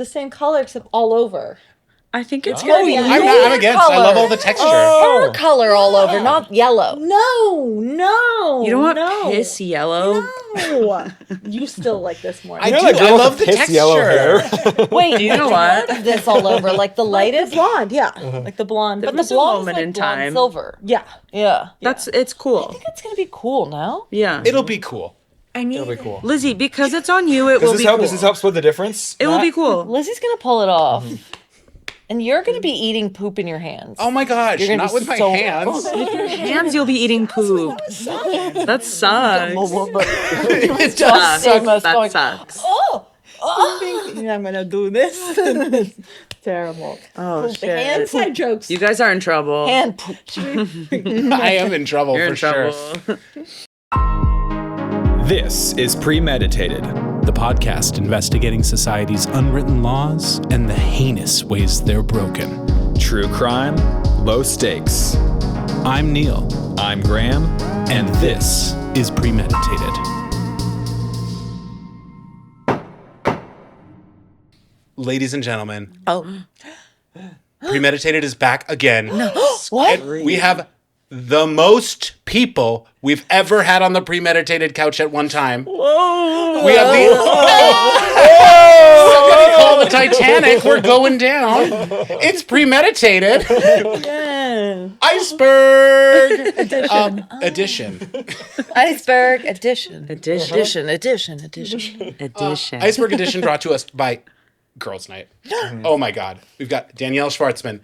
the same color except all over. I think it's gonna be. I'm against. Color. I love all the texture. Her color all over, not yellow. No. You don't want piss yellow. No. You still like this more. I do. I love the texture. Yellow hair. Wait, Do you know what? This all over, like the lightest blonde, yeah. Like the blonde. but the was a blonde moment like in blonde time. silver. Yeah. Yeah, It's cool. I think it's gonna be cool now. Yeah. It'll be cool. It'll be cool. Lizzie, because it's on you, it will be cool. Does this help split the difference? It will be cool. Lizzie's gonna pull it off, and you're gonna be eating poop in your hands. Oh my gosh, You're gonna not be with my so- hands. Hands, you'll be eating poop. That sucks. It Sucks. does suck. That sucks. I'm gonna do this. Terrible. Oh shit. Inside jokes. You guys are in trouble. Hand poop. I am in trouble You're for in sure. trouble. This is Premeditated, the podcast investigating society's unwritten laws and the heinous ways they're broken. True crime, low stakes. I'm Neil, I'm Graham. and this is Premeditated. Ladies and gentlemen, Oh, Premeditated is back again. what? And we have the most people we've ever had on the Premeditated couch at one time. Whoa. We have the Somebody call the Titanic. We're going down. It's Premeditated. Iceberg edition. Iceberg edition. Edition. Edition. Iceberg edition brought to us by Girls Night. Oh my God. We've got Danielle Shvartsman,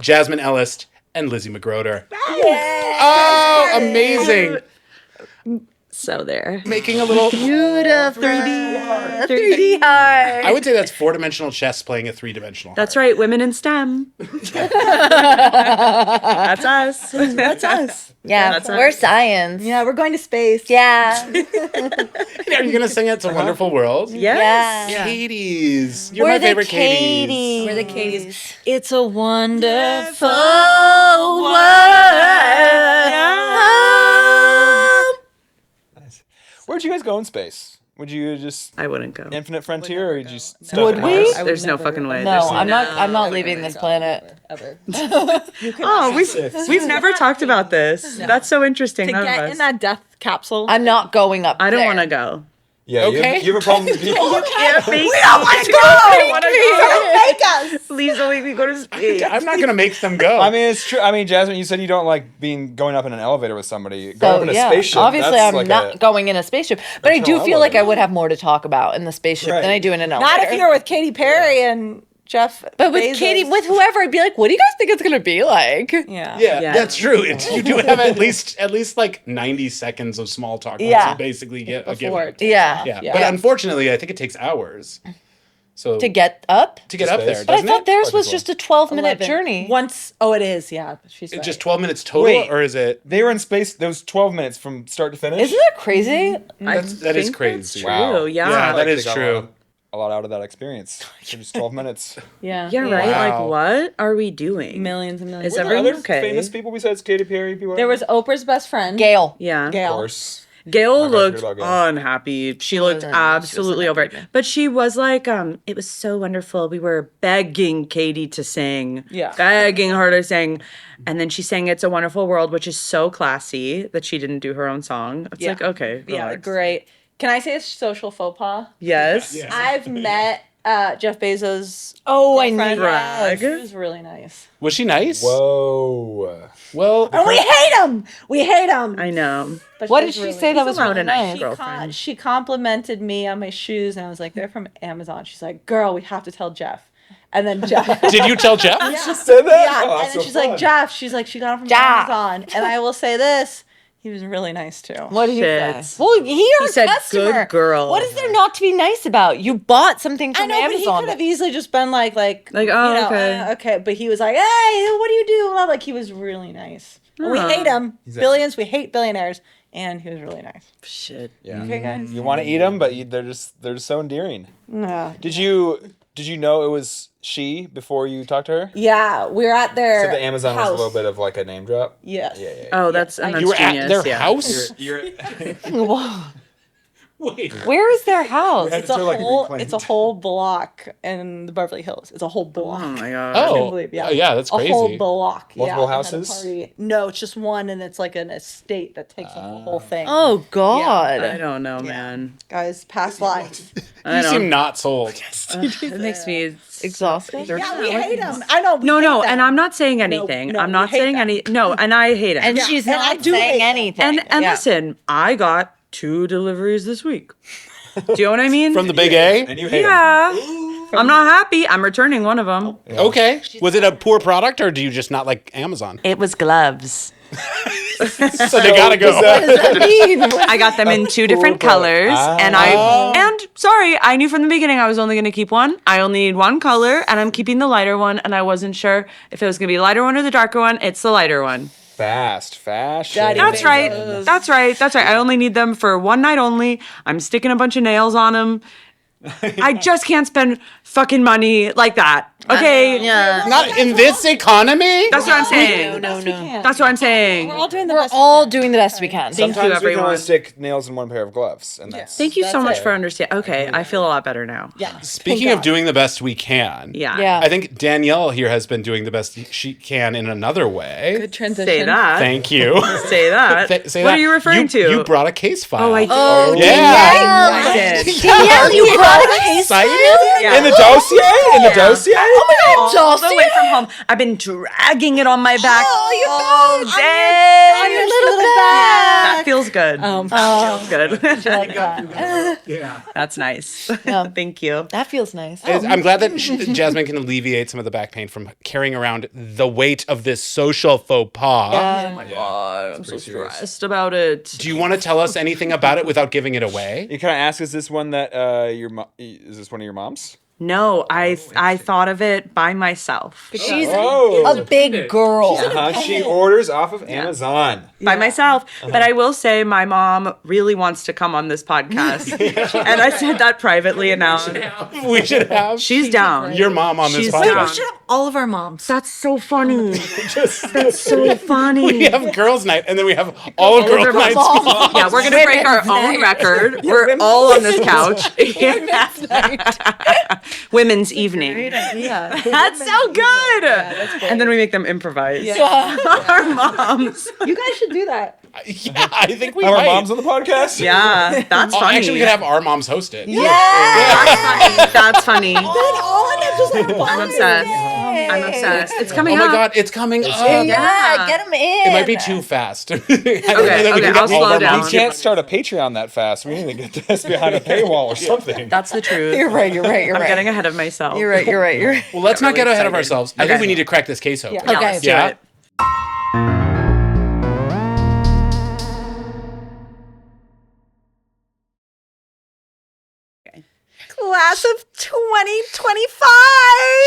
Jasmine Elist, and Lizzie McGroder. Oh, amazing. So there. Making a little... 3D heart. I would say that's 4-dimensional chess playing a 3-dimensional That's right. Women in STEM. That's us. That's us. Yeah, That's we're us. science. Yeah, we're going to space. Yeah. Are you going to sing It's a Wonderful World? Yes. Yeah. Katie's. You're We're my the favorite Katie's. Katie's. We're the Katie's. It's a wonderful world. Nice. Where'd you guys go in space? Would you just I wouldn't go. Infinite Frontier, or would you just Would stuck in we? Mars? There's no fucking way. No, There's I'm not leaving this planet. Ever. Oh, we've never talked about this. That's so interesting. To None of get us. in that death capsule. I'm not going up I don't there. want to go. Yeah, Okay. you have a problem with people. Yeah, fake. We don't want to go. I want to Make us. go. Please don't make me go to space. I'm not going to make them go. I mean, it's true. I mean, Jasmine, you said you don't like going up in an elevator with somebody. Going up in a spaceship. Obviously, that's I'm like not going in a spaceship, but I do internal feel like I elevator. would have more to talk about in the spaceship than I do in an elevator. Not if you're with Katy Perry and Jeff. But with Bezos. Katie, with whoever, I'd be like, "What do you guys think it's gonna be like?" Yeah. yeah, that's true. You do have at least like 90 seconds of small talk. Once Yeah. you basically get a Before given. it Yeah. Yeah. Yeah. But unfortunately, I think it takes hours. So To get up. to get up space. there, But I doesn't thought it? theirs That'd was be just a 12-minute 11. journey. Once. Oh, it is. Yeah. She's It's right. just 12 minutes total, Wait. or is it? They were in space. There was 12 minutes from start to finish. Isn't that crazy? That is think crazy. That's true. Wow. Yeah. Yeah, that Like, is they got true. A lot out of that experience. So just 12 minutes. Yeah. Yeah, right? Wow. Like, what are we doing? Millions and millions. Is Were there everyone other okay? famous people besides Katy Perry? People There was Oprah's best friend. Gail. Yeah. of Gail. course. Gail I looked forgot about Gail. unhappy. She looked absolutely over it. But she was like, it was so wonderful. We were begging Katie to sing. Yeah. Begging her to sing. And then she sang It's a Wonderful World, which is so classy that she didn't do her own song. It's Yeah. like, okay. Yeah. relax. Great. Can I say a social faux pas? Yes. Yeah. I've met Jeff Bezos. Oh, I girlfriend. knew that. She was really nice. Was she nice? Whoa. Well, And we hate him. We hate him. I know. But What was did she really say that nice. was allowed really a nice nice? girlfriend. She complimented me on my shoes, and I was like, "They're from Amazon." She's like, "Girl, we have to tell Jeff." And then Jeff. did you tell Jeff? She said that? Yeah, Oh, and that's then so she's fun. like, Jeff. She's like, she got him from Jeff. Amazon. And I will say this: he was really nice too. What did he Shit. say? Well, you're a said, customer. "Good girl." What is there not to be nice about? You bought something I from know, but he Amazon. could have easily just been like, oh, okay. okay. But he was like, hey, what do you do? Well, like, he was really nice. We Aw. hate him. He's a- Billions. We hate billionaires. And he was really nice. Shit. Yeah. Okay, guys. You want to eat them, but they're just so endearing. No. Did you know it was she before you talked to her? Yeah, we're at their So the Amazon house. was a little bit of like a name drop. Yes. Yeah. Oh, that's, and that's You were genius. at their yeah. house? You're Whoa. Wait. Where is their house? had It's a to, like, whole. reclaim It's a it. whole block in the Beverly Hills. It's a whole block. Oh my god. Oh, can't believe, yeah. yeah, that's A crazy. whole block. Multiple they had a houses? party. No, it's just one, and it's like an estate that takes up the whole thing. Oh God. I don't know, man. Guys, past lives. You seem not sold. It makes me Exhausted. Yeah, we hate him. I know. No, and I'm not saying anything. no, I'm not we hate saying them. any. No, and I hate it. And she's and I not do hate saying them. anything. And Yeah. listen, I got 2 deliveries this week. Do you know what I mean? From the big A? And you hate him. yeah. I'm not happy. I'm returning one of them. Okay. Was it a poor product or do you just not like Amazon? It was gloves. So they gotta go. I got them in 2 different colors, and sorry, I knew from the beginning I was only going to keep one. I only need one color, and I'm keeping the lighter one. And I wasn't sure if it was going to be the lighter one or the darker one. It's the lighter one. Fast fashion. Daddy That's right. Bezos. That's right. That's right. I only need them for one night only. I'm sticking a bunch of nails on them. I just can't spend fucking money like that. Okay. Yeah. Not in this economy? That's what I'm saying. No. That's what I'm saying. We're all doing the We're best. all doing the best we can. Thank you, Sometimes we can everyone. only stick nails in one pair of gloves, and that's Thank you so That's much it. for understanding. Okay, I feel a lot better now. Yeah. Speaking of doing the best we can. Yeah. Yeah. I think Danielle here has been doing the best she can in another way. Good transition. Say that. Thank you. Say that. Say What that. are you referring to? You brought a case file. Oh, I did. Oh, Yeah. I did. Danielle, you brought a case Excited? Yeah. in the dossier. In the dossier. All the way from home. I've been dragging it on my back all day. on your little bag. That feels good. Feels good. Like that. That's nice. Yeah. Thank you. That feels nice. I'm glad that Jasmine can alleviate some of the back pain from carrying around the weight of this social faux pas. Oh my god, I'm so stressed about it. Do you want to tell us anything about it without giving it away? Can I ask? Is this one that is this one of your moms? No, I thought of it by myself. She's Oh. a big girl. She orders off of Amazon. By myself. But I will say my mom really wants to come on this podcast. And I said that privately and now We should have she's down. your mom on this She's podcast. down. All of our moms. That's so funny. That's so funny. We have girls' night, and then we have all of girls' nights. Yeah, we're gonna break our own record. We're all on this couch. Women's evening. Yeah. That's so good. And then we make them improvise. Our moms. You guys should do that. Yeah, I think we Our might. moms on the podcast. Yeah, that's Oh, funny. actually, we could have our moms host it. That's funny. All in it, just like I'm obsessed. I'm obsessed. It's coming Oh up. my god, it's coming up. Yeah, get them in. It might be too fast. Okay, I'll slow down. We can't start a Patreon that fast. We need to get this behind a paywall or something. That's the truth. You're right. I'm getting ahead of myself. You're right. Well, let's not get ahead of excited. ourselves. I think Okay. we need to crack this case open. Yeah, let's do Yeah? it. Class of 2025.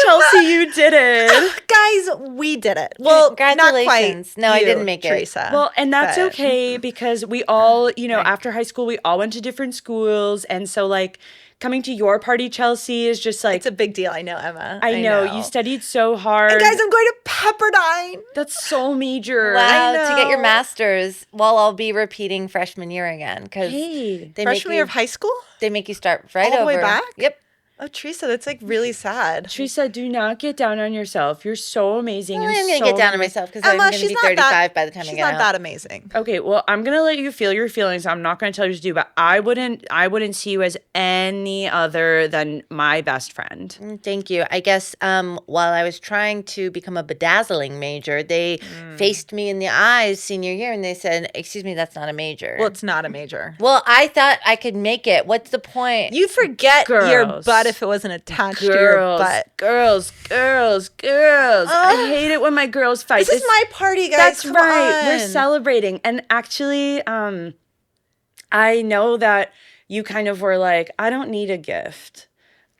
Chelsea, you did it. Guys, we did it. Well, not quite. Congratulations. No, I you, didn't make it. Teresa. Well, and that's But- okay because we all, after high school, we all went to different schools. And so, like, coming to your party, Chelsea, is just like, It's a big deal. I know, Emma. I know, you studied so hard. And guys, I'm going to Pepperdine. That's so major. Wow, to get your know. master's, well, I'll be repeating freshman year again because Hey. they Freshman make year you, of high school? they make you start right All the over. way back? Yep. Oh, Teresa, that's like really sad. Teresa, do not get down on yourself. You're so amazing. Well, and I'm gonna so get down on myself because I'm Emma, gonna she's be not 35 that, by the time I she's get not out. that amazing. Okay, well, I'm gonna let you feel your feelings. I'm not gonna tell you to do, but I wouldn't see you as any other than my best friend. Thank you. I guess while I was trying to become a bedazzling major, they faced me in the eyes senior year and they said, "Excuse me, that's not a major." Well, it's not a major. Well, I thought I could make it. What's the point? You'd forget your Girls. butt if it wasn't attached to your butt. Girls. I hate it when my girls fight. This is my party, guys. That's Come right. on. We're celebrating. And actually, I know that you kind of were like, I don't need a gift.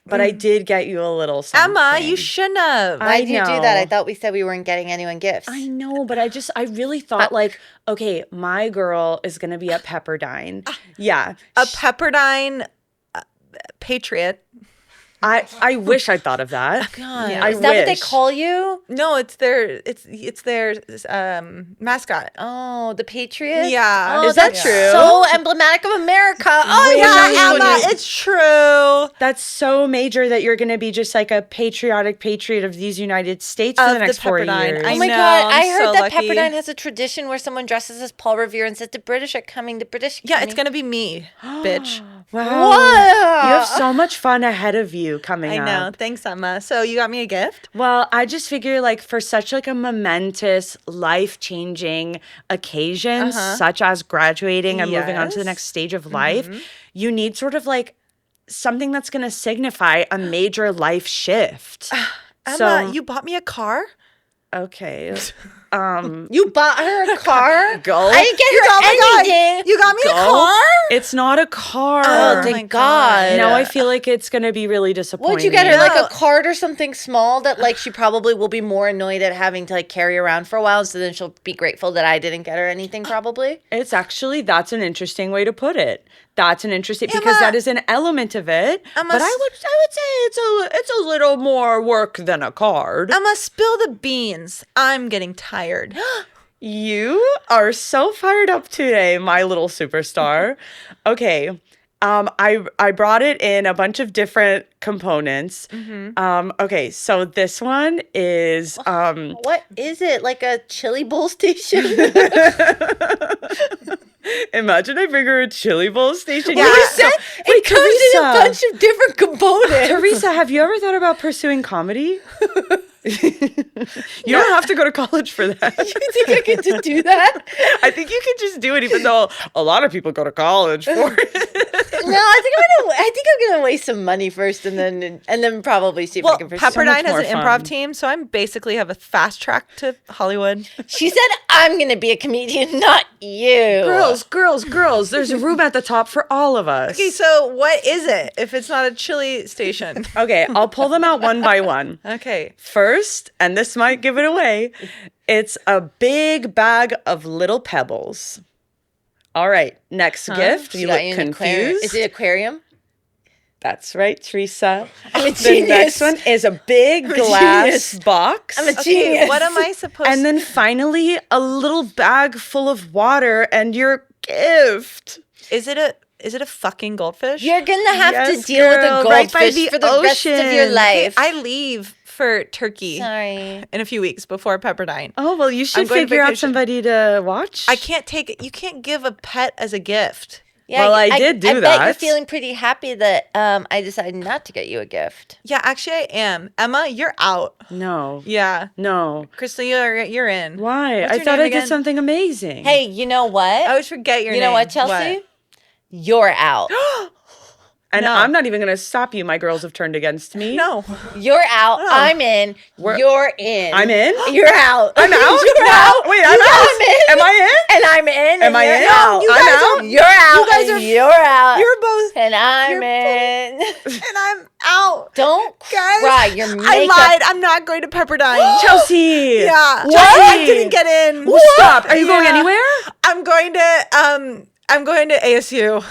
But I did get you a little something. Emma, you shouldn't have. I Why'd you do that? I know. thought we said we weren't getting anyone gifts. I know, but I really thought like, okay, my girl is going to be at Pepperdine. Yeah. A Pepperdine patriot. I wish I'd thought of that. God, Yeah. is that what they wish. call you? No, it's their mascot. Oh, the Patriots? Yeah. Oh, Is that that's true? so emblematic of America. Oh, Wait, yeah, Emma, it's true. That's so major that you're going to be just like a patriotic patriot of these United States for Of the the next 4 Pepperdine. years. Oh I my know, God, I I'm heard so that lucky. Pepperdine has a tradition where someone dresses as Paul Revere and says the British are coming, the British are Yeah, coming. it's gonna be me, bitch. Wow. Wow. You have so much fun ahead of you coming I up. know. Thanks, Emma. So you got me a gift? Well, I just figure like for such like a momentous, life-changing occasion, such as graduating and moving on to the Yes. next stage of life, you need sort of like something that's going to signify a major life shift. Emma, you bought me a car? Okay. You bought her a car? Go. I didn't get her anything. You got me a Go. car? It's not a car. Oh, my thank God. Now I feel like it's going to be really disappointing. What'd you get her? Like No. a card or something small that like she probably will be more annoyed at having to like carry around for a while. So then she'll be grateful that I didn't get her anything probably. It's actually, that's an interesting way to put it. That's an interesting, because Emma- that is an element of it. Emma, But I would say it's a little more work than a card. Emma, spill the beans. I'm getting tired. You are so fired up today, my little superstar. Okay. I brought it in a bunch of different components. Okay, so this one is What is it? Like a chili bowl station? imagine I bring her a chili bowl station. Yeah. It comes in a bunch of different components. Teresa, have you ever thought about pursuing comedy? You don't have to go to college for that. You think I could just do that? I think you could just do it, even though a lot of people go to college for it. No, I think I'm gonna waste some money first, and then probably see if I Well, can pursue. Pepperdine has more an improv fun. team, so I'm basically have a fast track to Hollywood. She said I'm gonna be a comedian, not you. Girls, there's a room at the top for all of us. Okay, so what is it if it's not a chili station? Okay, I'll pull them out one by one. Okay. First, and this might give it away, it's a big bag of little pebbles. All right, next gift. She You got look you an aquarium. confused. Is it aquarium? That's right, Teresa. I'm a The genius. next one is a big a glass genius. box. I'm a Okay, genius. what am I supposed And then finally, a little bag full of water and your gift. Is it a fucking goldfish? You're gonna have Yes, to deal with girl, a right by goldfish the for the rest of your ocean. life. I leave for Turkey Sorry. in a few weeks before Pepperdine. Oh, well, you should I'm going figure out vacation. somebody to watch. I can't take it. You can't give a pet as a gift. Yeah, Well, I did do I bet that. you're feeling pretty happy that I decided not to get you a gift. Yeah, actually, I am. Emma, you're out. No. Yeah, No. Crystal, you're in. Why? What's I your thought name I did again? something amazing. Hey, you know what? I always forget your name. You know what, Chelsea? You're out. And No. I'm not even going to stop you. My girls have turned against me. No. You're out. I'm in. You're in. I'm in? You're out. I'm out? You're out. Wait, I'm out. I'm in. Am I in? And I'm in. Am I and in? you're out. You I'm guys out? Are, you're out. You guys and are- You're out. You're both. And I'm you're in. And I'm out. Don't Guys, cry. Your makeup. I lied. I'm not going to Pepperdine. Chelsea. Yeah. What? I didn't get in. Well, stop. Are you going Yeah. anywhere? I'm going to ASU.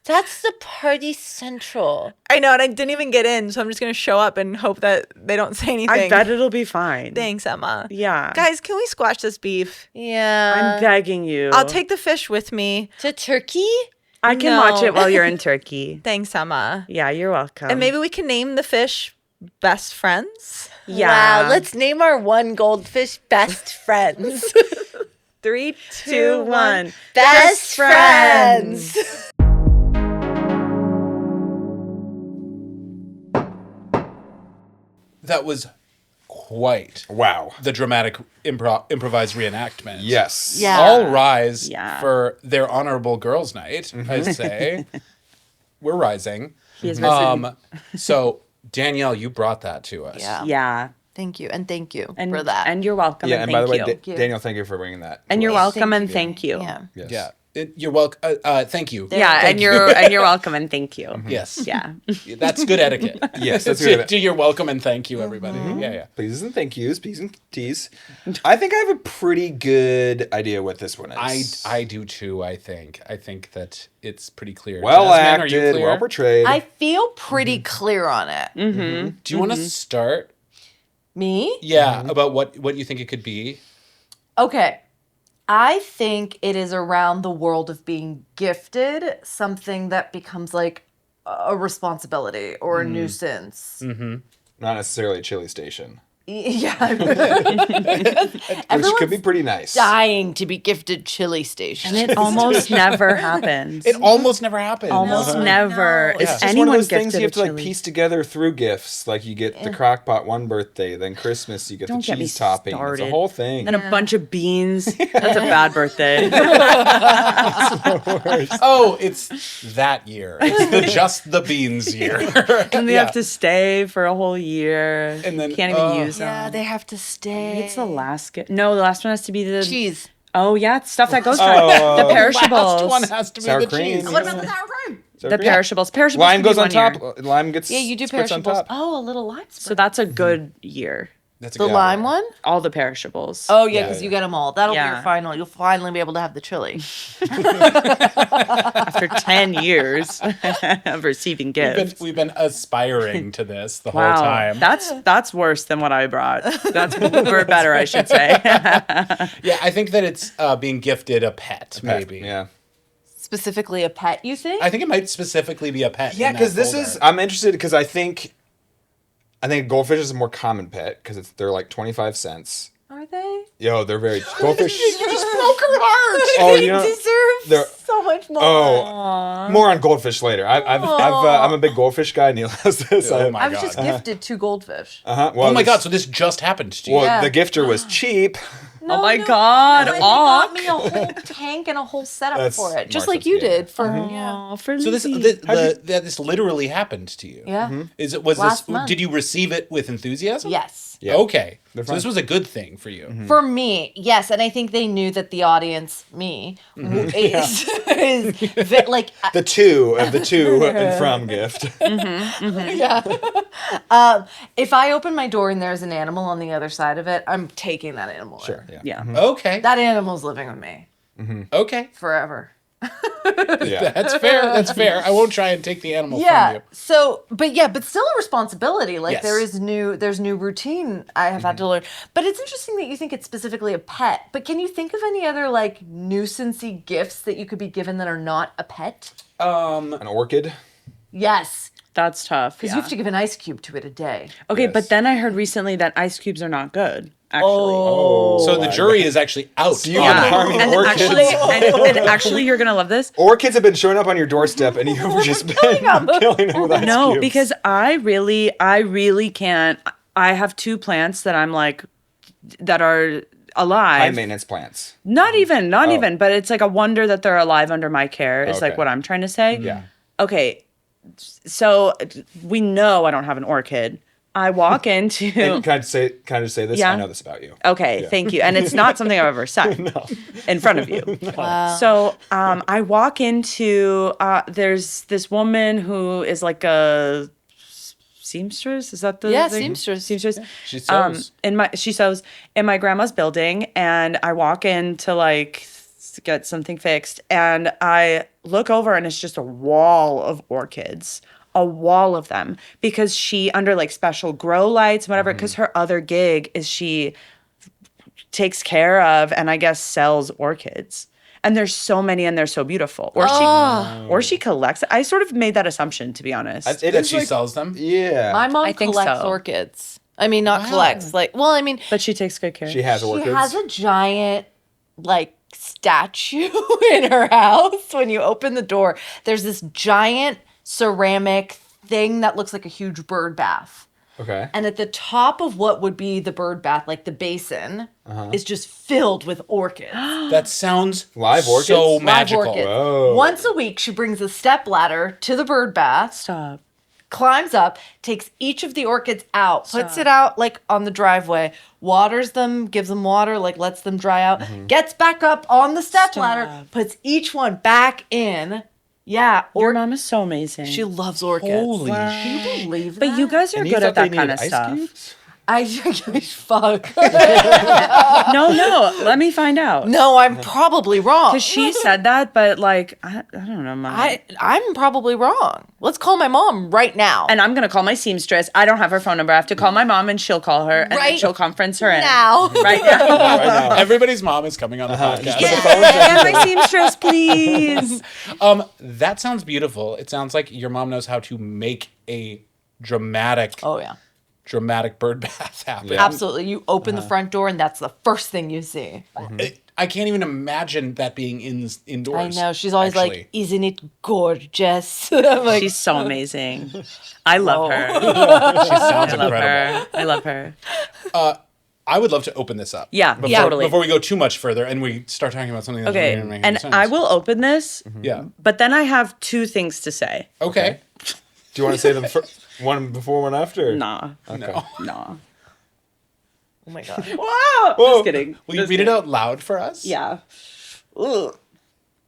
That's the party central. I know, and I didn't even get in, so I'm just gonna show up and hope that they don't say anything. I bet it'll be fine. Thanks, Emma. Yeah. Guys, can we squash this beef? Yeah. I'm begging you. I'll take the fish with me. to Turkey? I can No. watch it while you're in Turkey. Thanks, Emma. Yeah, you're welcome. And maybe we can name the fish Best Friends. Yeah. Wow. Let's name our one goldfish best friends. 3, 2, 2, 1. 1. Best friends. That was quite Wow. the dramatic improvised reenactment. Yes. Yeah. All rise Yeah. for their honorable girls' night, I say. We're rising. He is risen. So, Danielle, you brought that to us. Yeah. Yeah. Thank you. And thank you And, for that. and you're welcome. Yeah, and and by the way, thank you. Daniel, thank you for bringing that. And to you're us. welcome and thank you. Yeah. Yes. Yeah. You're welcome. Thank you. Yeah, Thank and you. you're welcome and thank you. Yes. Yeah. That's good etiquette. Yes, that's good. Do you're welcome and thank you, everybody. Yeah. Pleases and thank yous, P's and T's. I think I have a pretty good idea what this one is. I do too, I think. I think that it's pretty clear. Well Jasmine, are you acted, clear? well portrayed. I feel pretty clear on it. Do you want to start? Me? Yeah, about what you think it could be. Okay. I think it is around the world of being gifted, something that becomes like a responsibility or a nuisance. Not necessarily a chili station. Yeah. Which could be pretty nice. Dying to be gifted chili station. And it almost never happens. It almost never happens. Almost never. No. Is It's just anyone one of those gifted things you have to a like chili? piece together through gifts. Like you get the crock pot one birthday, then Christmas you get Don't the get me cheese topping. It's a started. whole thing. And a bunch of beans. That's a bad birthday. Oh, it's that year. It's just the beans year. And they have to stay for a whole year. And then, can't even use them. Yeah, they have to stay. It's the last gift. No, the last one has to be the cheese. Oh yeah, it's stuff that goes for Oh. the perishables. Last one has to be Sour the cream. cheese. What about the sour cream? The perishables. Perishables. Lime can be goes on 1 year. top. Lime gets Yeah, you do splits on perishables. top. Oh, a little lime So spread. that's a good year. That's a The good lime one? All the perishables. Oh, yeah, because you get them all. That'll be Yeah. your final. You'll finally be able to have the chili. After 10 years of receiving gifts. We've been aspiring to this the whole Wow, time. that's worse than what I brought. That's or better, I should say. Yeah, I think that it's being gifted a pet, maybe. Yeah. Specifically a pet, you think? I think it might specifically be a pet. Yeah, in that because this folder. is. I'm interested because I think a goldfish is a more common pet because they're like 25 cents. Are they? Yo, they're very goldfish. You just broke her heart. Oh, you know, they're- Deserve so much more. oh, more on goldfish later. I'm a big goldfish guy. Neil has this. Oh my I was God. just gifted 2 goldfish. Well, Oh my this- God, so this just happened to you. Well, Yeah. the gifter was cheap. No, Oh my no, God, no, they got Aw. me a whole tank and a whole setup That's for it, just more like you sense, yeah. did for yeah. Aw, for So this Lizzie. this literally happened to you. Yeah. Was Last this? month. Did you receive it with enthusiasm? Yes. Yeah. Okay. So fun. this was a good thing for you. For me, yes, and I think they knew that the audience, me, is like The two of the two and from gift. if I open my door and there's an animal on the other side of it, I'm taking that animal. in. Sure. Yeah. Yeah. Okay. That animal's living with me Okay. forever. Yeah. That's fair. That's fair. I won't try and take the animal from Yeah. you. So, but still a responsibility. Like Yes. there's new routine I have had to learn. But it's interesting that you think it's specifically a pet. But can you think of any other like nuisancey gifts that you could be given that are not a pet? An orchid. Yes, That's tough. because Yeah. you have to give an ice cube to it a day. Okay, Yes. but then I heard recently that ice cubes are not good. Actually. Oh. So the jury is actually out. So you on are that. harming And orchids. actually, you're gonna love this. Orchids have been showing up on your doorstep, and you've just been killing them with ice No, cubes. because I really can't. I have 2 plants that I'm like, that are high alive. maintenance plants. Not even, but it's like a wonder that they're alive under my care is like Okay. what I'm trying to say. Yeah. Okay, so we know I don't have an orchid. I walk into. And can I just say this? Yeah. I know this about you. Okay, thank you. And it's not something I've ever said in front of you. Wow. So I walk into, there's this woman who is like a seamstress. Is that the Yeah, thing? seamstress. Seamstress. She sews. She sews in my grandma's building, and I walk in to like get something fixed, and I look over, and it's just a wall of orchids. A wall of them, because she under like special grow lights, whatever, because her other gig is she takes care of and I guess sells orchids. And there's so many and they're so beautiful. Or she collects. I sort of made that assumption, to be honest. It That is she like- sells them. Yeah. My mom I think collects so. orchids. I mean, not collects. Like, well, I mean, But she takes good care. she has she orchids. has a giant, like, statue in her house. When you open the door, there's this giant ceramic thing that looks like a huge bird bath. Okay. And at the top of what would be the bird bath, like the basin, is just filled with orchids. That sounds Live orchids? so Live magical. Orchids. Whoa. Once a week, she brings a step ladder to the bird bath, Stop. climbs up, takes each of the orchids out, puts it out like on the driveway, waters them, gives them water, like lets them dry out, gets back up on the step ladder, puts each one back in. Yeah. Your mom is so amazing. She loves orchids. Holy Can you believe that? But you guys are And you good thought at that they kind needed of ice stuff. cubes? fuck. No, let me find out. No, I'm probably wrong. Because she said that, but like, I don't know, Mom. I'm probably wrong. Let's call my mom right now. And I'm going to call my seamstress. I don't have her phone number. I have to call my mom and she'll call her and then Right she'll conference her in. now. Right now. Right now. Everybody's mom is coming on the podcast. And my seamstress, please. That sounds beautiful. It sounds like your mom knows how to make a dramatic Oh yeah. dramatic bird bath happen. Yeah. Absolutely. You open the front door and that's the first thing you see. I can't even imagine that being indoors. I know. She's always actually. like, "Isn't it gorgeous?" I'm like, She's so amazing. I love her. She sounds I love incredible. her. I love her. I would love to open this up. Yeah, before, totally. Before we go too much further and we start talking about something that's Okay. really making And sense. I will open this, Yeah. but then I have two things to say. Okay. Do you want to say them one before, one after? Nah. Okay. Nah. "Oh my god." Wow. Whoa. Just kidding. Will you read it out loud for us? Yeah. Ugh.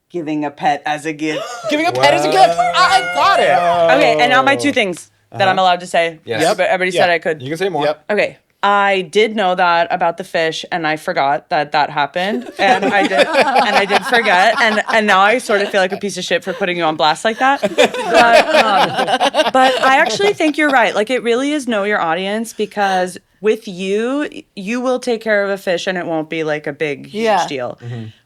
Giving a pet as a gift. Giving a pet is a gift. I got it. Okay, and now my two things that I'm allowed to say. Yes. Yep. Everybody said Yeah. I could. You can say more. Yep. Okay. I did know that about the fish, and I forgot that happened, and I did forget, and now I sort of feel like a piece of shit for putting you on blast like that. But I actually think you're right. Like, it really is know your audience, because with you will take care of a fish, and it won't be like a big huge deal.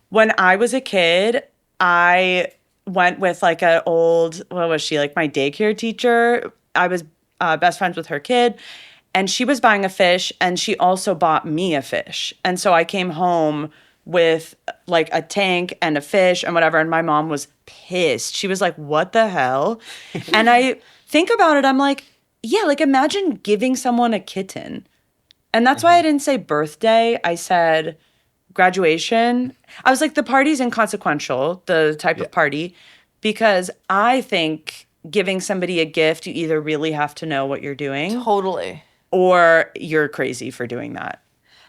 When I was a kid, I went with like an old, what was she, like my daycare teacher. I was best friends with her kid. And she was buying a fish, and she also bought me a fish. And so I came home with like a tank and a fish and whatever. And my mom was pissed. She was like, "What the hell?" And I think about it. I'm like, yeah, like imagine giving someone a kitten. And that's why I didn't say birthday. I said graduation. I was like, the party's inconsequential, the type of party, because I think giving somebody a gift, you either really have to know what you're doing Totally. or you're crazy for doing that.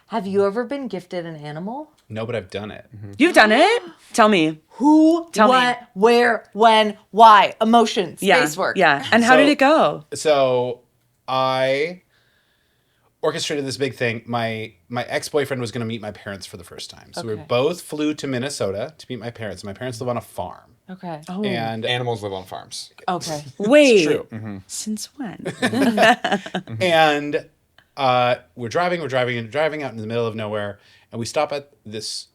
Have you ever been gifted an animal? No, but I've done it. You've done it? Tell me. Who, Tell me. what, where, when, why? Emotion, space work. Yeah. And how So- did it go? So I orchestrated this big thing. My ex-boyfriend was going to meet my parents for the first time. So we Okay. both flew to Minnesota to meet my parents. My parents live on a farm. Okay. And Animals live on farms. Okay. Wait. true. Since when? And we're driving out in the middle of nowhere, and we stop at this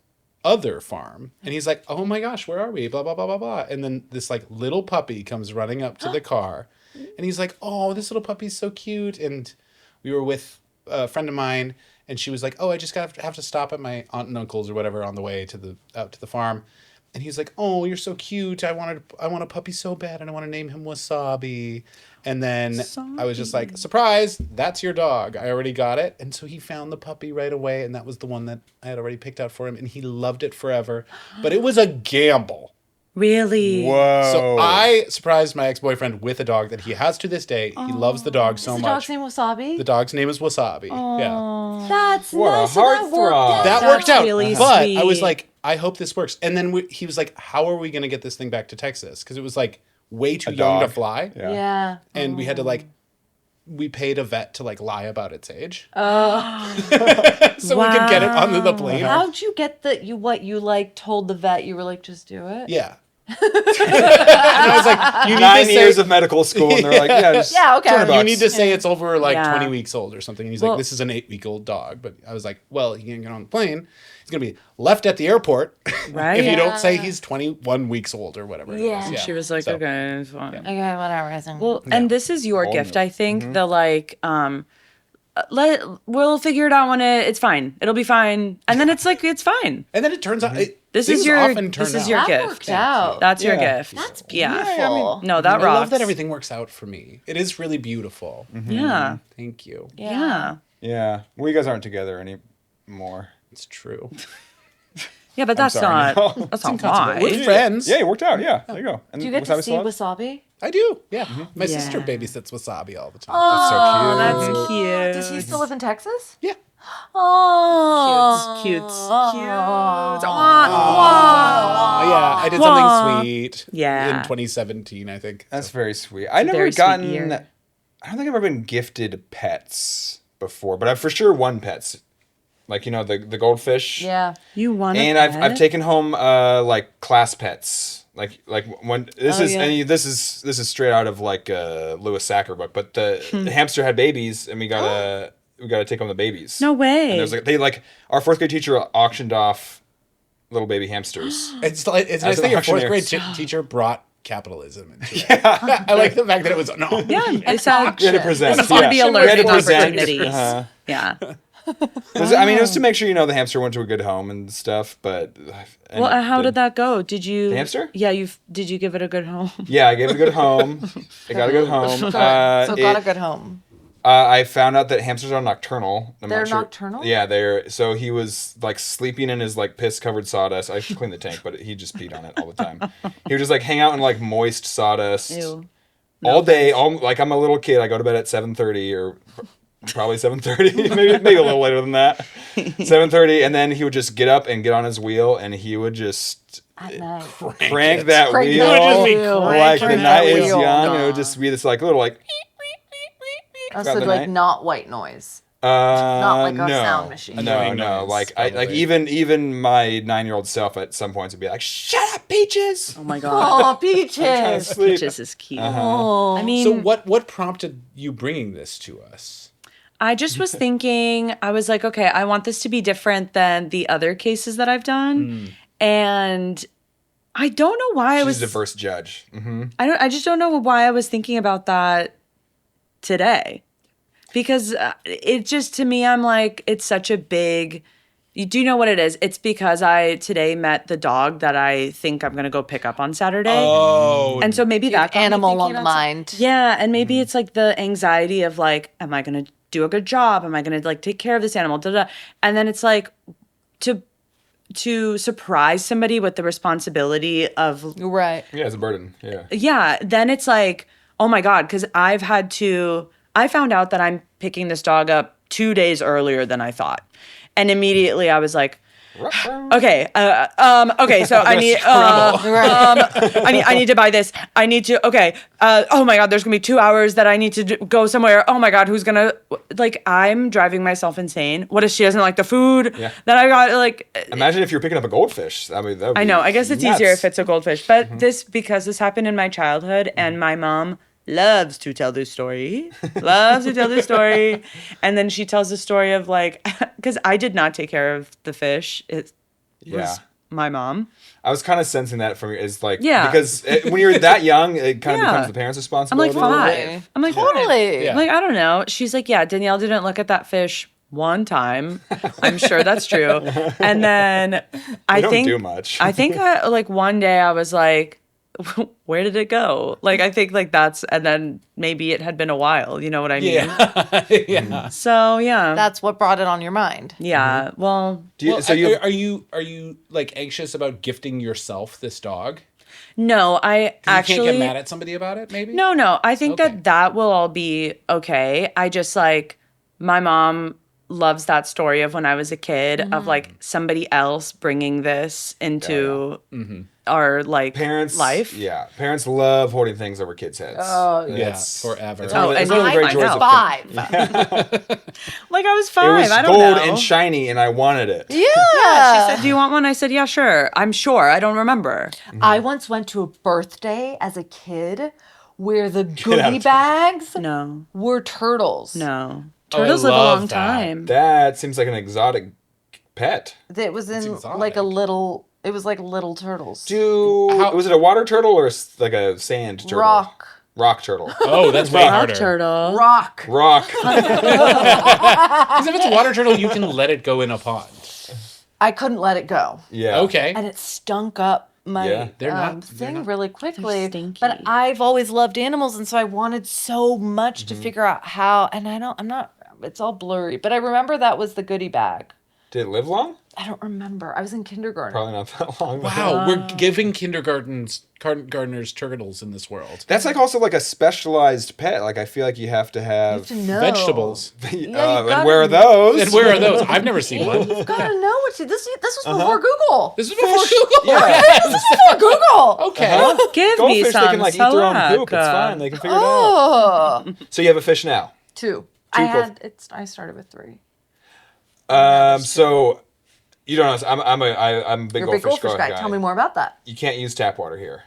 other farm, and he's like, "Oh my gosh, where are we?" Blah blah blah blah blah. And then this like little puppy comes running up to the car, and he's like, "Oh, this little puppy's so cute." And we were with a friend of mine, and she was like, "Oh, I just have to stop at my aunt and uncle's or whatever on the way to out to the farm." And he's like, "Oh, you're so cute. I want a puppy so bad, and I want to name him Wasabi." And then I was just like, "Surprise! That's your dog. I already got it." And so he found the puppy right away, and that was the one that I had already picked out for him, and he loved it forever. But it was a gamble. Really? Whoa. So I surprised my ex-boyfriend with a dog that he has to this day. He loves the dog so Is the much. dog's name Wasabi? The dog's name is Wasabi. Yeah. That's What a nice. and that worked heartthrob. out. That That's worked out. really but sweet. I was like, I hope this works. And then he was like, "How are we going to get this thing back to Texas?" Because it was like way too young to dog. fly. Yeah. Yeah. And we had to like, we paid a vet to like lie about its age. Oh. So we could get it onto the plane. How'd you get you like told the vet you were like, just do it? Yeah. And I was like, you need 9 to years say, of medical school, and they're like, yeah, just Yeah, okay. $200 you need to say it's over like Yeah. 20 weeks old or something. And he's Well- like, this is an 8-week-old dog. But I was like, well, he can't get on the plane. He's going to be left at the airport Right? if you don't say he's 21 weeks old or whatever. it Yeah. is. She was like, So- okay, it's fine. Okay, whatever. I think. Well, and this is your Whole gift, new. I think. The like, we'll figure it out when it's fine. It'll be fine, and then it's like it's fine. And then it turns out, This things is your often turn this is out. your that gift. worked out. That's your Yeah. gift. That's Yeah. beautiful. No, that I rocks. love that everything works out for me. It is really beautiful. Yeah. Thank you. Yeah. Yeah. Well, you guys aren't together anymore. It's true. Yeah, but that's sorry, not no. that's not We're why. friends. Yeah, it worked out. Yeah. There you go. And Do you get to Wasabi see still alive? Wasabi? I do. Yeah. My Yeah. sister babysits Wasabi all the time. Oh, that's cute. Does he still live in Texas? Yeah. Oh, Cute. Yeah, I did something sweet. Yeah. In 2017, I think. That's very sweet. I never very sweet gotten. year. I don't think I've ever been gifted pets before, but I've for sure won pets. Like the goldfish. Yeah. You want And I've taken home like class pets. Like when this is this is straight out of like a Lewis Sacker book, but the hamster had babies and we gotta take home the babies. No way. And there's like our fourth grade teacher auctioned off little baby hamsters. It's nice that an your fourth auctioneer. grade teacher brought capitalism into it. I like the fact that it was Yeah, it's a We had to present. it's to be a We had to learning present. opportunities. Uh-huh. Yeah. It was to make sure the hamster went to a good home and stuff. But Well, how did that go? Did you The hamster? Yeah, did you give it a good home? Yeah, I gave it a good home. It got a good home. So got a good home. I found out that hamsters are nocturnal. They're nocturnal? Yeah, so he was like sleeping in his like piss covered sawdust. I should clean the tank, but he just peed on it all the time. He would just like hang out in like moist sawdust Ew. all day. Like I'm a little kid. I go to bed at 7:30 or probably 7:30, maybe a little later than that. 7:30, and then he would just get up and get on his wheel, and he would just At night. crank that Crank wheel that It would just be like the cranking night that is wheel. young. It would just be this like little like. Also, the like night. not white noise. Not like a sound machine. Annoying No. noise, Like I like probably. even my 9-year-old self at some points would be like, "Shut up, Peaches." Oh my god. Oh, peaches. Sleep. Peaches is cute. Oh. I mean, So what prompted you bringing this to us? I just was thinking, I was like, okay, I want this to be different than the other cases that I've done. And I don't know why I She's was a diverse judge. Mm-hmm. I just don't know why I was thinking about that today. Because it just, to me, I'm like, it's such a big, you do know what it is? It's because I today met the dog that I think I'm going to go pick up on Saturday. Oh, And so maybe that got me Animal thinking on the about mind. Yeah, and maybe it's like the anxiety of like, am I going to do a good job? Am I going to like take care of this animal? Da, da. And then it's like to surprise somebody with the responsibility of Right. Yeah, it's a burden. Yeah. yeah, then it's like, oh my God, because I found out that I'm picking this dog up 2 days earlier than I thought. And immediately I was like, okay, okay, so I need, I need to buy this. I need to, okay, oh my God, there's gonna be 2 hours that I need to go somewhere. Oh my God, who's gonna, like, I'm driving myself insane. What if she doesn't like the food that I got, like. Imagine if you're picking up a goldfish. I mean, that would I be know, I guess it's nuts. easier if it's a goldfish. But because this happened in my childhood and my mom loves to tell this story. And then she tells the story of like, because I did not take care of the fish. It was my mom. I was kind of sensing that from you. It's like, Yeah. because when you're that young, it kind of Yeah. becomes the parents' I'm like responsibility. 5. I'm like, Totally. Yeah. I'm like, I don't know. She's like, yeah, Danielle didn't look at that fish one time. I'm sure that's true. And then I don't think do much. I think like one day I was like, where did it go? Like, I think like that's, and then maybe it had been a while, you know what I mean? yeah, yeah. So yeah. That's what brought it on your mind. Yeah. Well, Do you, Well, so you are you like anxious about gifting yourself this dog? no, I 'Cause actually you can't get mad at somebody about it, maybe. No. I think Okay. that will all be okay. I just like, my mom loves that story of when I was a kid of like somebody else bringing this into our like parents life. Yeah, parents love holding things over kids' heads. Oh, Yeah, It's forever. It's one of the, and it's one of the great I joys know. of 5. Like I was It 5. was I don't gold know. and shiny, and I wanted it. Yeah. She said, "Do you want one?" I said, "Yeah, sure." I'm sure. I don't remember. I once went to a birthday as a kid where the out goodie of bags No. were turtles. No. Oh, I Turtles live a love long that. time. That seems like an exotic pet. It was in exotic. like a little. It was like little turtles. Was it a water turtle or like a sand turtle? Rock turtle. Oh, that's way Rock harder. turtle. Rock. Rock. Because if it's a water turtle, you can let it go in a pond. I couldn't let it go, Yeah. Okay. and it stunk up my Yeah. They're not- thing they're not- really quickly. stinky. But I've always loved animals, and so I wanted so much to figure out how. And I'm not. It's all blurry, but I remember that was the goodie bag. Did it live long? I don't remember. I was in kindergarten. Probably not that long. Wow, we're giving gardeners turtles in this world. That's like also like a specialized pet. Like I feel like you have to have To know. Vegetables. and gotta- where are those? And where are those? I've never seen one. You've got to know what to. This was before Google. This is before Google. Yeah. This is before Google. Okay. Give me Goldfish, some they can like eat their own poop. It's Salaka. fine. They can figure it out. Oh, So you have a fish now. 2. I started with 3. So you don't know. I'm a big You're a big goldfish goldfish guy. Tell me more about that. You can't use tap water here.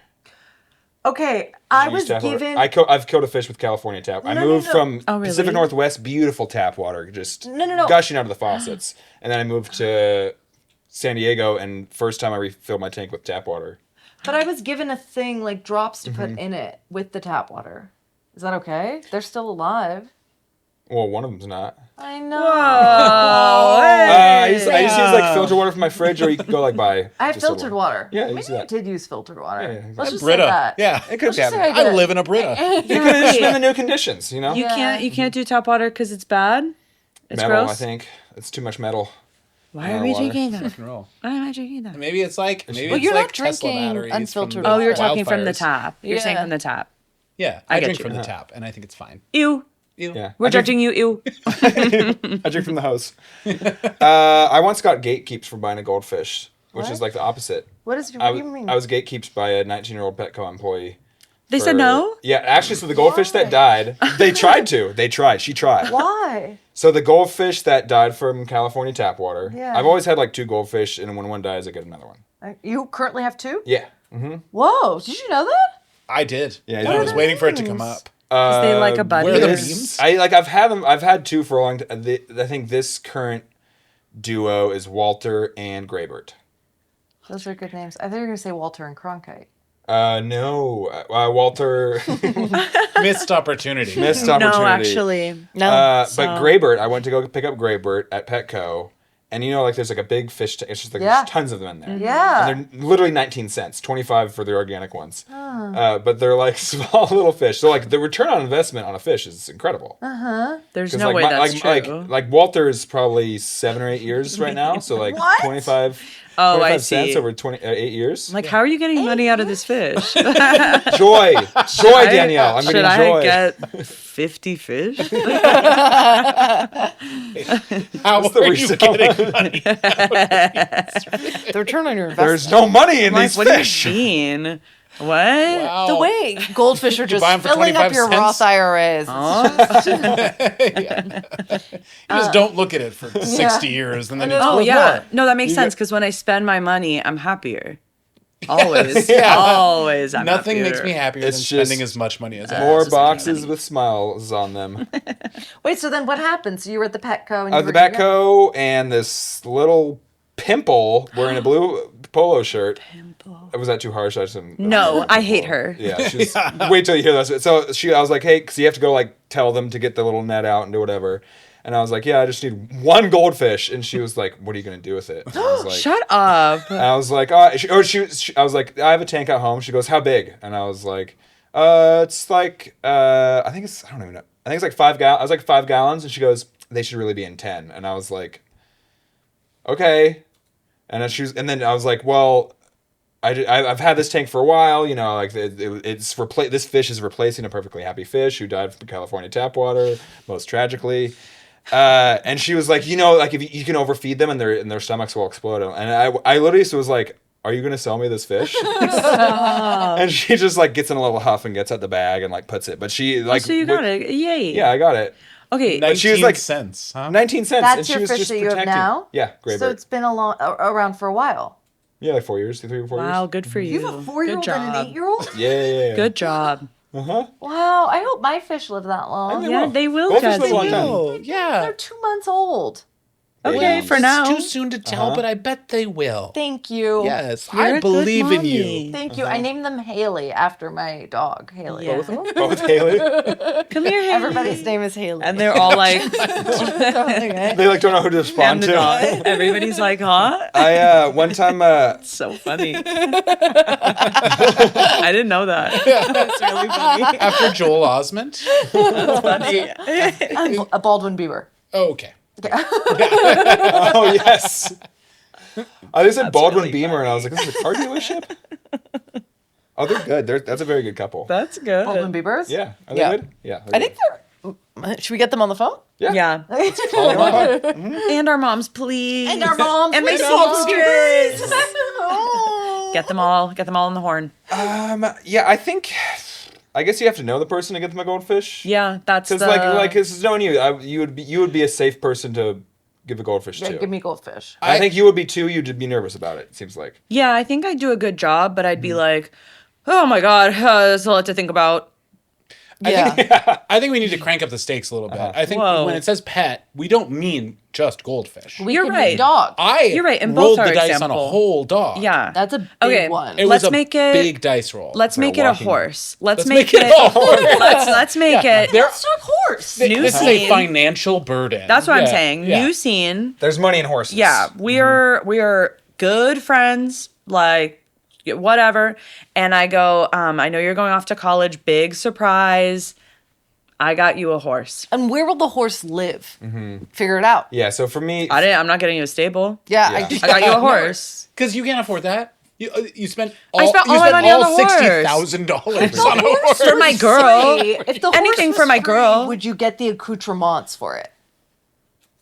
Okay, I You was use tap water? given. I've killed a fish with California tap. I No, moved no. from Oh, really? Pacific Northwest, beautiful tap water, just No. gushing out of the faucets, and then I moved to San Diego, and first time I refilled my tank with tap water. But I was given a thing like drops to put in it with the tap water. Is that okay? They're still alive. Well, one of them's not. I know. I just use like filter water from my fridge, or you can go like buy. I have just a filtered water. Yeah, Maybe use I that. did use filtered water. Yeah, exactly. Let's just say Brita. that. Yeah, it could Let's just happen. say I did. I live in a Brita. You could have just been the new conditions, you know. You can't do tap water because it's bad. It's metal, gross. I think it's too much metal. Why are we water. drinking that? Roll. Why am I drinking that? Maybe it's like Well, it's you're like not Tesla drinking batteries unfiltered from Oh, you're talking from the wildfires. tap. You're saying Yeah. from the tap. Yeah, I I get drink you. from the tap, and I think it's fine. Ew. Ew. Yeah, We're I drink- judging you. Ew. I drink from the hose. I once got gatekeeps for buying a goldfish, which is like the opposite. What do you mean? I was gatekeeps by a 19-year-old Petco employee. They said no. Yeah, actually, so the goldfish that died, they tried to. They tried. She tried. Why? So the goldfish that died from California tap water. Yeah. I've always had like 2 goldfish, and when one dies, I get another one. You currently have 2? Yeah. Whoa! Did you know that? I did. Yeah, And you I did. was waiting for it to come up. They like a buddy. Where are the Yes. memes? I've had them. I've had 2 for a long time. I think this current duo is Walter and Graybert. Those are good names. I thought you were gonna say Walter and Cronkite. No, Walter Missed opportunity. missed opportunity. No, actually. No. But Graybert, I went to go pick up Graybert at Petco, and you know, like there's like a big fish. It's just like Yeah. there's tons of them in there. Yeah. And they're literally 19 cents, 25 for the organic ones. But they're like small little fish. So like the return on investment on a fish is incredible. There's 'Cause, no like, way that's true. like Walter is probably 7 or 8 years right now. So like What? 25. Oh, 25 I cents see. over 8 years. Like, how are you getting money out of this fish? Joy, Danielle. I'm Should getting I joy. get 50 fish? How What's the are you resale? getting money? The return on your investment. There's no money in Like, these what do fish. you mean? What? Wow. The way goldfish are just buy 'em for filling up 25 your cents? Roth IRAs. You just don't look at it for 60 years and then it's Oh, worth yeah. more. No, that makes sense because when I spend my money, I'm happier. Always. Yeah. Always. I'm Nothing happier. makes me happier It's than just spending as much money as I More possibly boxes with smiles on them. Wait, so then what happened? So you were at the Petco and I you was were at the Petco, and this little pimple wearing a blue polo shirt. Was that too harsh? I just didn't. No, I hate her. Yeah, she's. Wait till you hear this. So I was like, hey, because you have to go like tell them to get the little net out and do whatever. And I was like, yeah, I just need 1 goldfish. And she was like, what are you gonna do with it? And I was like, Shut up. And I was like, oh, I was like, I have a tank at home. She goes, how big? And I was like, it's like, I think it's, I don't even know. I think it's like 5 gallons. I was like 5 gallons. And she goes, they should really be in 10. And I was like, okay. And then I was like, well, I've had this tank for a while, you know, like this fish is replacing a perfectly happy fish who died from California tap water, most tragically. And she was like, you know, like if you can overfeed them and their stomachs will explode. And I literally was like, are you going to sell me this fish? And she just like gets in a little huff and gets out the bag and like puts it. But she like, So you got it. Yay. yeah, I got it. Okay. 19 she was like- cents, huh? 19 cents. That's and she your was fish just that you have protecting. now? Yeah, Graybert. So it's been around for a while. Yeah, like 4 years, 3 or 4 years. Wow, good for you. You have a 4-year-old Good and an job. 8-year-old? Yeah. Good job. Uh-huh. Wow, I hope my fish live that long. They Yeah, will. they will, Goldfish live a long Jasmine. time. Oh, yeah. They're 2 months old. Okay, for now. It's too soon to tell, but I bet they will. Thank you. Yes, You're I a good believe in mommy. you. Thank you. I named them Haley after my dog, Haley. Yeah. Both Haley. Come here, Haley. Everybody's name is Haley. And they're all like, They like don't know who to and respond the to. dog. Everybody's like, huh? I one time So funny. I didn't know that. That's really funny. After Joel Osment? Funny. A Baldwin Bieber. Oh, okay. Oh yes. They said Baldwin really Beamer, and I was like, "This is a car dealership." Oh, they're good. That's a very good couple. That's good. Baldwin Beavers? Yeah. Are they Yeah. good? Yeah. I think they're. Should we get them on the phone? Yeah. And our moms, please. And our moms. And my sisters. Get them all on the horn. Yeah, I guess you have to know the person to get them a goldfish. Yeah, that's Because because knowing you would be a safe person to give a goldfish to. Give me goldfish. I think you would be too. You'd be nervous about it. It seems like. Yeah, I think I'd do a good job, but I'd be like, oh my God, that's a lot to think about. I think we need to crank up the stakes a little bit. I think Whoa. when it says pet, we don't mean just goldfish. You're Give me right. Dog. You're right, and rolled both the are dice example. on a whole dog. Yeah. That's a big Okay, one. It Let's was a make it- big dice roll. Let's make it a horse. Let's make make it it a horse. Let's make it. Let's talk horse. New This is a scene. financial burden. That's what I'm Yeah, saying. yeah. New scene. There's money in horses. Yeah, we are good friends, like whatever. And I go, I know you're going off to college. Big surprise. I got you a horse. And where will the horse live? Figure it out. Yeah. So for me, I'm not getting you a stable. Yeah. Yeah. I got you a horse. Because you can't afford that. You spent I spent all my money on the horse. $60,000 on a horse. For my girl. If the Anything horse for was my free, girl. would you get the accoutrements for it?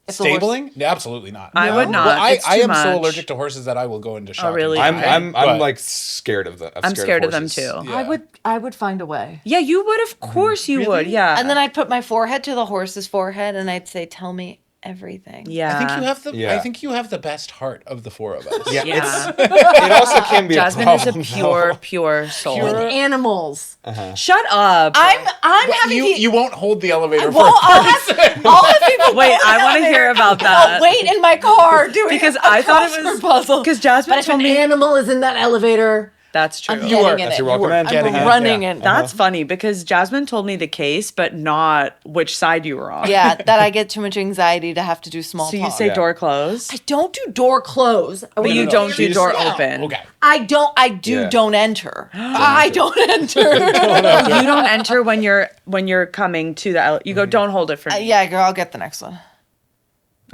If the horse- Stabling? Yeah, absolutely not. I would not. Well, It's I too am so much. allergic to horses that I will go into shock. really? I'm But- like scared of them. I'm scared of them horses. too. Yeah. I would find a way. Yeah, you would. Of course you would. Yeah. And then I'd put my forehead to the horse's forehead and I'd say, "Tell me everything." yeah. I think you have the. Yeah. I think you have the best heart of the four of us. Yeah. Yeah. It also can be Jasmine a is a problem. pure soul. With animals. Shut up. I'm having You won't hold the elevator for. Well, I'll have people Wait, I want to hear about that. I'll wait in my car doing Because a I thought it crossword was- puzzle. because Jasmine But if told an me- animal is in that elevator, That's true. I'm getting in That's it. your welcome in. getting I'm in, running yeah. in. That's funny because Jasmine told me the case, but not which side you were on. Yeah, that I get too much anxiety to have to do small So you talk. say Yeah. door closed, I don't do door close. but you don't do door open. Okay. I do Yeah. don't enter. I don't enter. You don't enter when you're coming to the. You go. Don't hold it for me. Yeah, girl, I'll get the next one.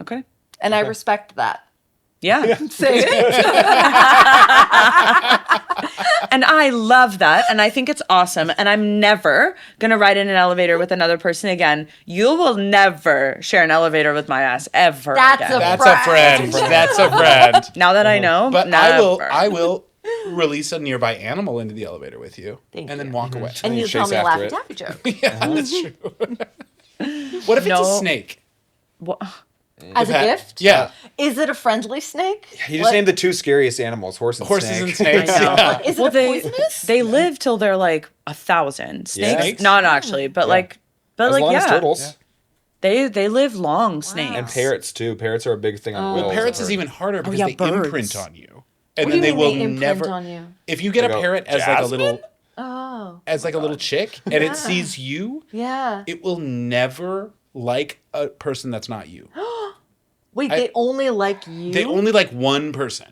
Okay. And I respect that. Yeah. Say it. And I love that. And I think it's awesome. And I'm never going to ride in an elevator with another person again. You will never share an elevator with my ass ever That's again. a That's a friend. That's a friend. Now that I know, But never. I will release a nearby animal into the elevator with you, Thank and then you. walk away. And you tell chase me a after Laffy it. Taffy joke. Yeah, that's true. What if it's No. a snake? Wha- As a gift? Yeah. Is it a friendly snake? You just named the two scariest animals: horse and Horses snake. and snakes. I know. Yeah. Is Well, it poisonous? They live till they're like 1,000. Snakes? Snakes? Not actually, but like, but As like, long yeah. as turtles They live long, snakes. and parrots too. Parrots are a big thing on Well, wills. parrots I've is heard. even harder because yeah, they birds. imprint on you, and What then do they you will mean they imprint never. on you? If you get They a go, parrot as like a little, Oh. as like a little chick, and it sees you, Yeah. it will never like a person that's not you. Wait, they only like you? They only like one person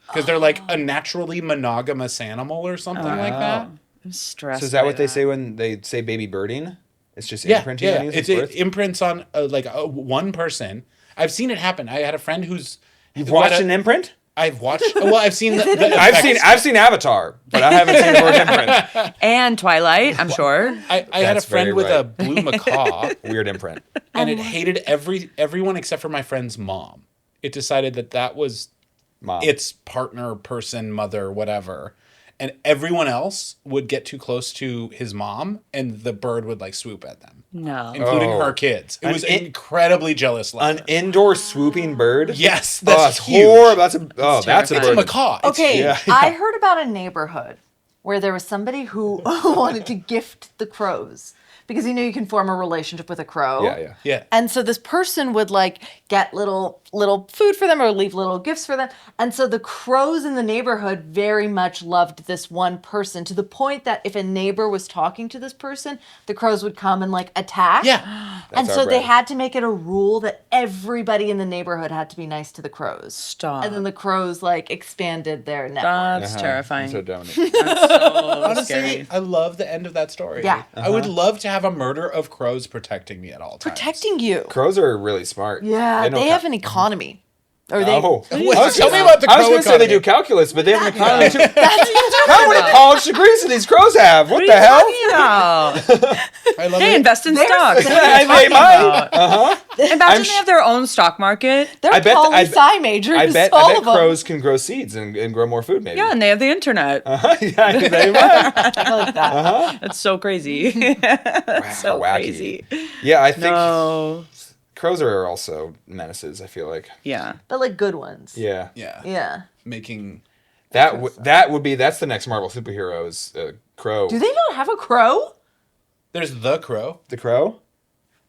because they're like a naturally monogamous animal or something like that. I'm stressed. So is that by what they say when they say baby birding? It's just Yeah, imprinting yeah. on you It since birth? imprints on one person. I've seen it happen. I had a friend who's. You've watched an imprint? I've watched. Well, I've seen the I've seen Avatar, but I haven't seen the word imprint. And Twilight, I'm sure. I had a That's friend very with a right. blue macaw, Weird imprint. and it hated everyone except for my friend's mom. It decided that was Mom. its partner, person, mother, whatever. And everyone else would get too close to his mom, and the bird would like swoop at them, No. including Oh. her kids. It An was in- incredibly jealous. An indoor swooping bird? Yes, Oh, that's that's huge. horrible. That's a that's a It's a bird. macaw. It's Okay, Yeah. I heard about a neighborhood where there was somebody who wanted to gift the crows because you can form a relationship with a crow. Yeah. Yeah. And so this person would like get little food for them or leave little gifts for them. And so the crows in the neighborhood very much loved this one person to the point that if a neighbor was talking to this person, the crows would come and like attack. Yeah. And That's so our they bread. had to make it a rule that everybody in the neighborhood had to be nice to the crows. Stop. And then the crows like expanded their network. That's terrifying. So Dominic. So Honestly, scary. I love the end of that story. Yeah. I would love to to have a murder of crows protecting me at all times. Protecting you. Crows are really smart. Yeah, know they have an economy. Or they. Oh, Tell me about the crow I was going to say they do calculus, but they have an economy too. How many college degrees do these crows have? What the hell? I love Hey, it. invest in stocks. They might. Imagine they have their own stock market. They're I bet- poli-sci majors. I bet all of them. crows can grow seeds and grow more food, maybe. Yeah, and they have the internet. Yeah, they might. I like that. That's so crazy. That's so Wacky. crazy. Yeah, I think No. crows are also menaces, I feel like. Yeah. But like good ones. Yeah. Yeah. Yeah. Making... That's the next Marvel superhero is Crow. Do they not have a crow? There's The Crow. The Crow?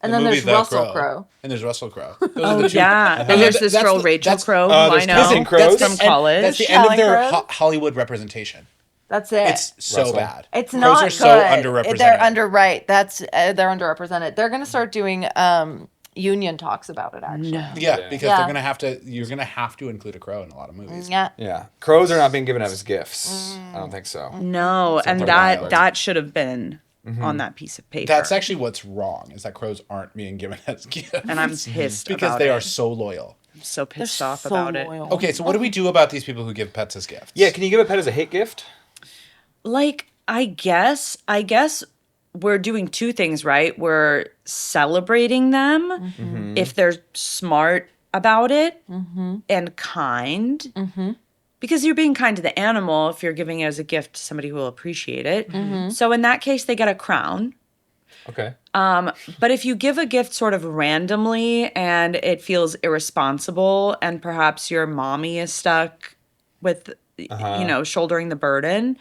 And The then movie there's The Russell Crowe. And there's Russell Crowe. Oh, yeah. And there's this That's girl, the- Rachel that's- Crowe, who there's I know Kissing Crows. from And college. that's the end of their Shall I grow? Hollywood representation. That's it. It's so Russell. bad. It's Crows not are good. so underrepresented. They're they're underrepresented. They're gonna start doing union talks about it. Actually, Yeah, because Yeah. they're gonna have to. You're gonna have to include a crow in a lot of movies. yeah. Yeah. Crows are not being given out as gifts. I don't think so. No, and they're that wild. that should have been on that piece of paper. That's actually what's wrong. Is that crows aren't being given as gifts. and I'm pissed because about they it. are so loyal. I'm so They're pissed off so about loyal. it. Okay, so what do we do about these people who give pets as gifts? Yeah, can you give a pet as a hate gift? Like, I guess we're doing two things, right? We're celebrating them if they're smart about it and kind. Because you're being kind to the animal if you're giving it as a gift to somebody who will appreciate it. So in that case, they get a crown. Okay. But if you give a gift sort of randomly and it feels irresponsible and perhaps your mommy is stuck with, shouldering the burden,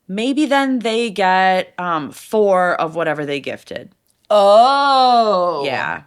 maybe then they get 4 of whatever they gifted. Oh. Yeah.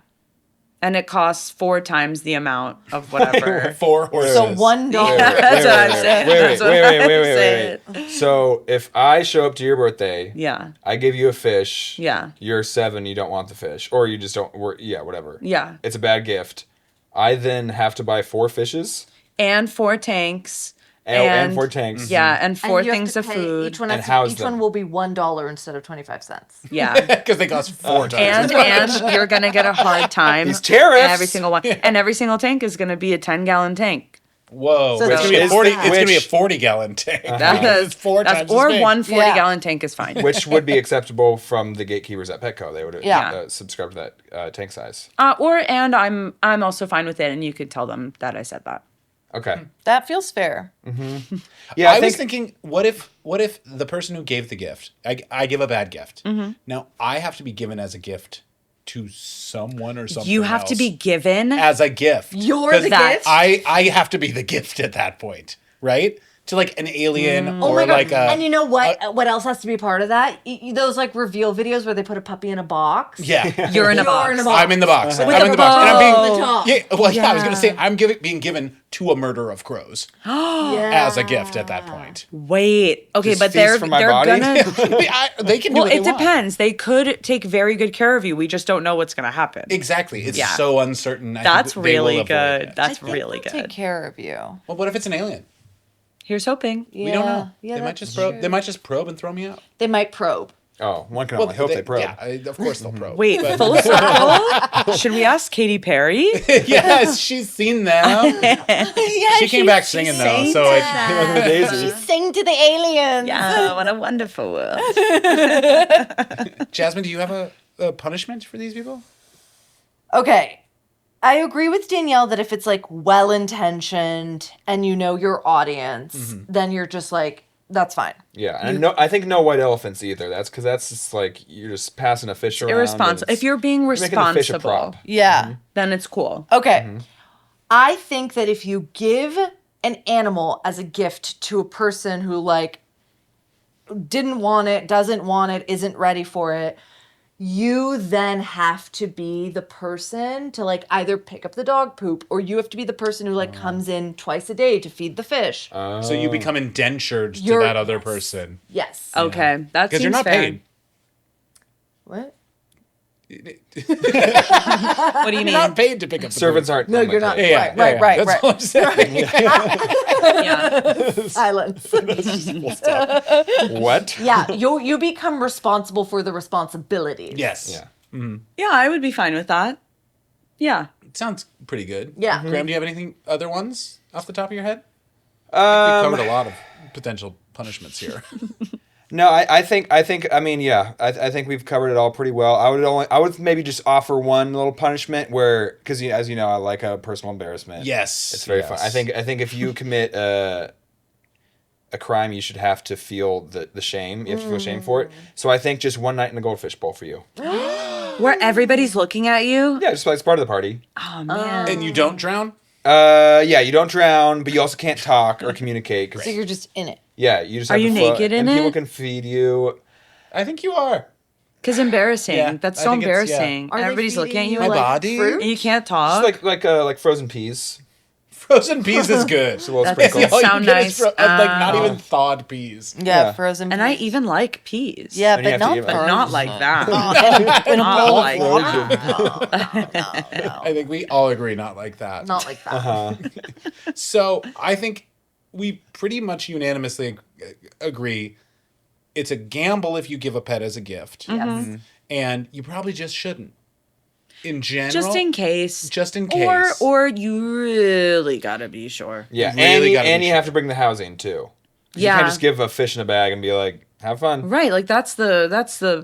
And it costs 4 times the amount of whatever. 4 horses. So $1. That's what I'm saying. That's what I'm saying. Wait. So if I show up to your birthday, Yeah. I give you a fish. Yeah. You're 7, you don't want the fish, or you just don't. Whatever. Yeah. It's a bad gift. I then have to buy 4 fishes. And 4 tanks. And 4 tanks. Yeah, and 4 And you have things to of pay- food. Each one, And has house each one them. will be $1 instead of 25 cents. Yeah. Because they cost 4 times. And you're gonna get a hard time. These tariffs. Every single one, and every single tank is gonna be a 10-gallon tank. Whoa, So it's gonna be a is 40. that- It's gonna be a Which- 40-gallon tank. That's, It's 4 that's times or as big. one 40-gallon Yeah. tank is fine. Which would be acceptable from the gatekeepers at Petco. They would Yeah. subscribe to that tank size. And I'm also fine with it, and you could tell them that I said that. Okay. That feels fair. Yeah, I was thinking, what if the person who gave the gift, I give a bad gift. Now I have to be given as a gift to someone or something. You have to else be given. as a gift. You're 'Cause the gift? I have to be the gift at that point, right? To like an alien Oh or my God. like a. And you know what? What else has to be part of that? Those like reveal videos where they put a puppy in a box. Yeah. You're in a box. I'm in the box. With I'm in a the box. And I'm bow on being. the top. Yeah. Well, yeah. I was gonna say Yeah. I'm being given to a murder of crows Yeah. as a gift at that point. Wait. Okay, Just but feast they're from my they're body? gonna. They can do Well, what they it want. depends. They could take very good care of you. We just don't know what's gonna happen. Exactly. It's Yeah. so uncertain. I think That's that they will really avoid good. it. That's I think really they'll good. Take care of you. Well, what if it's an alien? Here's hoping. Yeah. We don't know. Yeah, they might that's just probe. true. They might just probe and throw me out. They might probe. Oh, one can only hope they probe. Yeah, of course they'll probe. Wait, But- full circle? Should we ask Katy Perry? yes, she's seen them. Yeah, She came back singing though, so She sang to the aliens. Yeah, what a wonderful world. Jasmine, do you have a punishment for these people? Okay. I agree with Danielle that if it's like well intentioned and you know your audience, then you're just like, that's fine. Yeah, and I think no white elephants either. That's because that's just like you're just passing a fish around. and Irresponsible. it's- If you're being making the fish a responsible, prop. Yeah. then it's cool. Okay. I think that if you give an animal as a gift to a person who like didn't want it, doesn't want it, isn't ready for it, you then have to be the person to like either pick up the dog poop or you have to be the person who like comes in twice a day to feed the fish. So you become indentured to You're- that other yes. person Yes. Okay, that because seems you're not fair. paid. What? What do you mean? You're not paid to pick up the Servants food. aren't. No, you're not. Yeah, Right. That's all I'm saying. Yeah. Silence. What? Yeah, you become responsible for the responsibilities. Yes. Yeah. Yeah, I would be fine with that. Yeah. It sounds pretty good. Yeah. Graham, do you have anything other ones off the top of your head? I think we covered a lot of potential punishments here. No, I think I think we've covered it all pretty well. I would maybe just offer one little punishment where, because as you know, I like a personal embarrassment. Yes. It's very fun. I think if you commit a crime, you should have to feel the shame. You have to feel shame for it. So I think just one night in the goldfish bowl for you. Where everybody's looking at you? Yeah, just like it's part of the party. Oh, man. And you don't drown? Yeah, you don't drown, but you also can't talk or communicate. So you're just in it. Yeah, you just Are have you to float, naked in and it? people can feed you. I think you are. Because embarrassing. Yeah, That's I so think it's- yeah. embarrassing. Are they Everybody's looking at feeding you My like, body? fruit? and you can't talk. Just like frozen peas. Frozen peas is good. Just a little That sprinkle. doesn't All you sound get is nice. like not even thawed peas. Yeah, frozen. And I peas. even like peas. Yeah, And you but have to not eat it. But frozen. not like that. in a Not bowl like of that. water. I think we all agree not like that. Not like that. So I think we pretty much unanimously agree it's a gamble if you give a pet as a gift. Yes. And you probably just shouldn't. In general. Just in case. Just in case. Or you really gotta be sure. Yeah, You really gotta and be you sure. have to bring the housing too. You Yeah. can't just give a fish in a bag and be like, have fun. Right, like that's the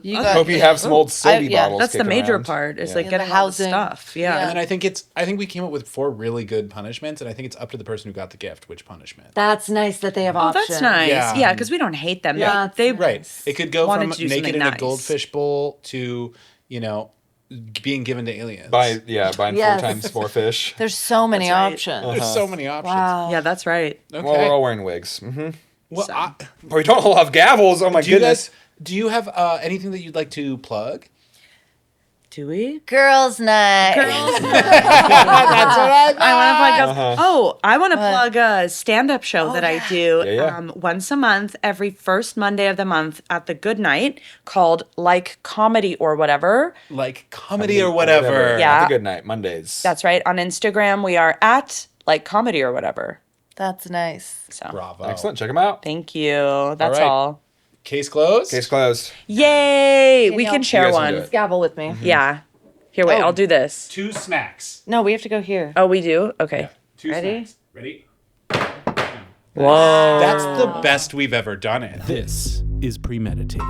You I got- hope you have some old Silby yeah, bottles. that's the kicking major around. part. Is Yeah. like Yeah, getting the all the housing. stuff. Yeah. And then I think we came up with 4 really good punishments, and I think it's up to the person who got the gift which punishment. That's nice that they have Oh, options. that's nice. Yeah. Yeah, because we don't hate them. Yeah, They Right. It could go wanted from to do naked something in a nice. goldfish bowl to, being given to aliens. Buying Yes. 4 times 4 fish. There's so many That's right. options. There's so many options. Wow. Yeah, that's right. Okay. Well, we're all wearing wigs. Well, But we don't all have gavels. Oh my do you goodness. guys, do you have anything that you'd like to plug? Do we? Girls' night. That's what I I want to plug Uh-huh. Oh, I want to plug a stand-up show that I do Yeah. once a month, every first Monday of the month at the Good Night, called Like Comedy or Whatever. Like comedy or whatever. Yeah. Have a good night. Mondays. That's right. On Instagram, we are at Like Comedy or Whatever. That's nice. So Bravo. Excellent. Check them out. thank you. That's right. all. Case closed. Case closed. Yay! We Danielle, can share you guys can one. do it. Gavel with me. Yeah. Here, wait. Oh. I'll do this. 2 smacks. No, we have to go here. Oh, we do? Okay. 2 Ready? smacks. Ready? Whoa. That's the best we've ever done it. This is Premeditated.